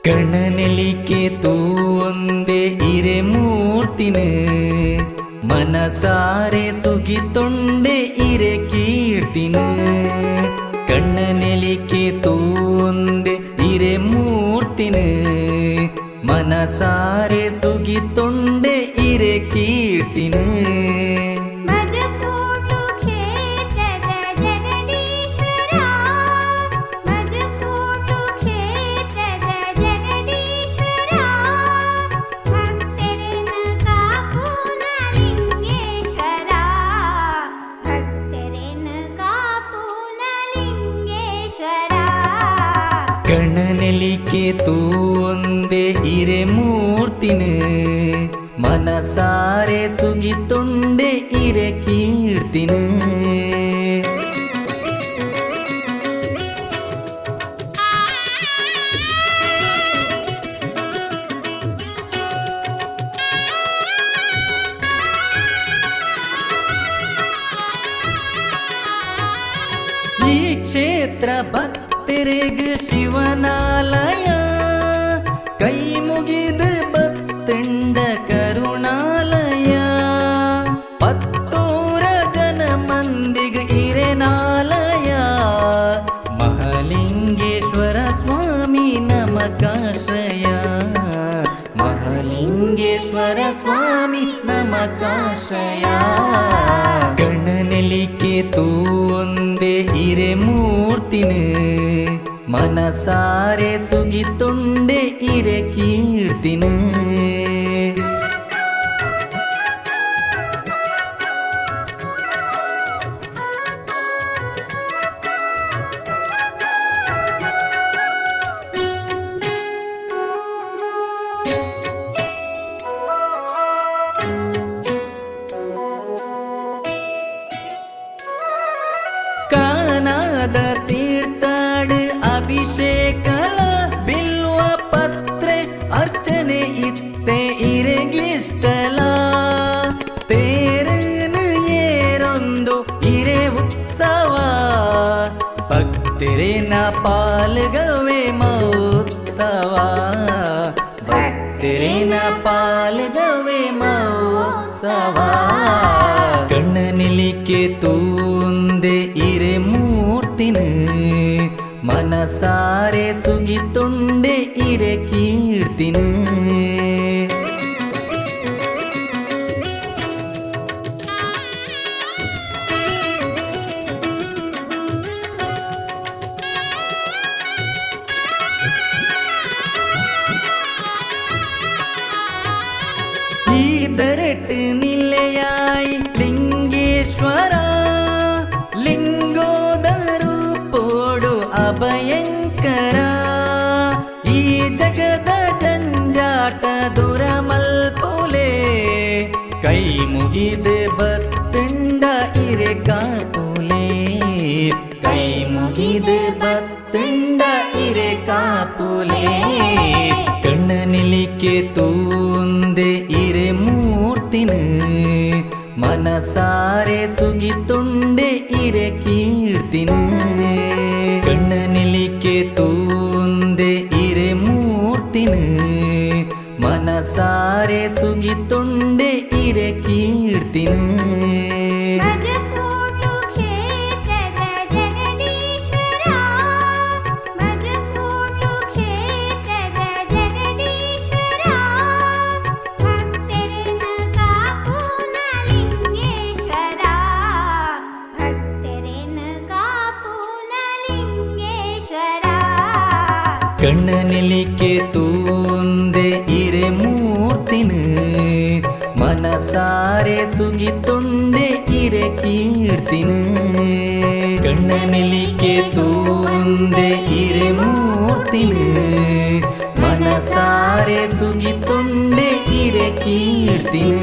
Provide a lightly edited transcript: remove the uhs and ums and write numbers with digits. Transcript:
ಕಣ್ಣನೆಲಿಕೆ ತೂವೊಂದೆ ಇರೆ ಮೂರ್ತಿನ ಮನಸಾರೆ ಸುಗಿತೊಂಡೆ ಇರೆ ಕೀರ್ತಿನ ಕಣ್ಣನೆಲಿಕೆ ತೂವೊಂದೆ ಇರೆ ಮೂರ್ತಿನ ಮನಸಾರೆ ಸುಗಿತೊಂಡೆ ಇರೆ ಕೀರ್ತಿನ ಕಣ್ಣನೆಲಿಕೆ ತೂವೊಂದೆ ಇರೆ ಮೂರ್ತಿನ ಮನಸಾರೆ ಸುಗಿತೊಂಡೆ ಇರೆ ಕೀರ್ತಿನ ಈ ಕ್ಷೇತ್ರ ಭಕ್ತರಿಗ ಶಿವನಾಲಯ ಕೈ ಮುಗಿದ ಭಕ್ತಂಡ ಕರುಣಾಲಯ ಪತ್ತೂರ ಜನ ಮಂದಿಗ ಇರೆನಾಲಯ ಮಹಾಲಿಂಗೇಶ್ವರ ಸ್ವಾಮಿ ನಮಕಾಶ್ರಯ ಮಹಾಲಿಂಗೇಶ್ವರ ಸ್ವಾಮಿ ನಮಕಾಶ್ರಯ ಕಣ್ಣನೆಲಿಕೆ ತೂವೊಂದೆ ಇರೆ ಮೂರ್ತಿನ ಮನಸಾರೆ ಸುಗಿತೊಂಡೆ ಇರೆ ಕೀರ್ತಿನ ಕಾನಾದ ತೀರ್ಥಾಡ ಅಭಿಷೇಕಲ ಬಿಲ್ವ ಪತ್ರೆ ಅರ್ಚನೆ ಇತ್ತೆ ಇರೆಗಿಷ್ಟಲ ತೇರನ ಏರೊಂದು ಇರೆ ಉತ್ಸವ ಭಕ್ತರಿನ ಪಾಲ್ಗವೆ ಮಹೋತ್ಸವ ಭಕ್ತರಿನ ಪಾಲ್ಗವೆ ಮಹೋತ್ಸವ ಕಣ್ಣನೆಲಿಕೆ ತೂಂದೆ ಇರೆ ಮೂರ್ತಿನ ಮನಸಾರೆ ಸುಗಿತೊಂಡೆ ಇರೆ ಕೀರ್ತಿನ ಈ ದರಟ್ ನಿಲೆಯಾಯಿ ಲಿಂಗೇಶ್ವರ ಲಿಂಗೋದರು ಪೋಡು ಅಭಯಂಕರ ಈ ಜಗದ ಜಂಜಾಟ ದೂರ ಮಲ್ಪುಲೆ ಕೈ ಮುಗಿದ ಭಕ್ತಂಡ ಇರೆ ಕಾಪುಲೆ ಕೈ ಮುಗಿದ ಭಕ್ತಂಡ ಇರೆ ಕಾಪುಲೆ ಕಣ್ಣನೆಲಿಕೆ ತೂಂದೆ ಇರೆ ಮೂರ್ತಿನ ಮನಸಾರೆ ಸುಗಿತೊಂಡೆ ಇರೆ ಕೀರ್ತಿನ ಕಣ್ಣನೆಲಿಕೆ ತೂಂದೆ ಇರೆ ಮೂರ್ತಿನ ಮನಸಾರೆ ಸುಗಿತೊಂಡೆ ಇರೆ ಕೀರ್ತಿನ ಕಣ್ಣನೆಲಿಕೆ ತೂಂದೆ ಇರೆ ಮೂರ್ತಿನ ಮನಸಾರೆ ಸುಗಿತೊಂಡೆ ಇರೆ ಕೀರ್ತಿನ ಕಣ್ಣನೆಲಿಕೆ ತೂಂದೆ ಇರೆ ಮೂರ್ತಿನ ಮನಸಾರೆ ಸುಗಿತೊಂಡೆ ಇರೆ ಕೀರ್ತಿನ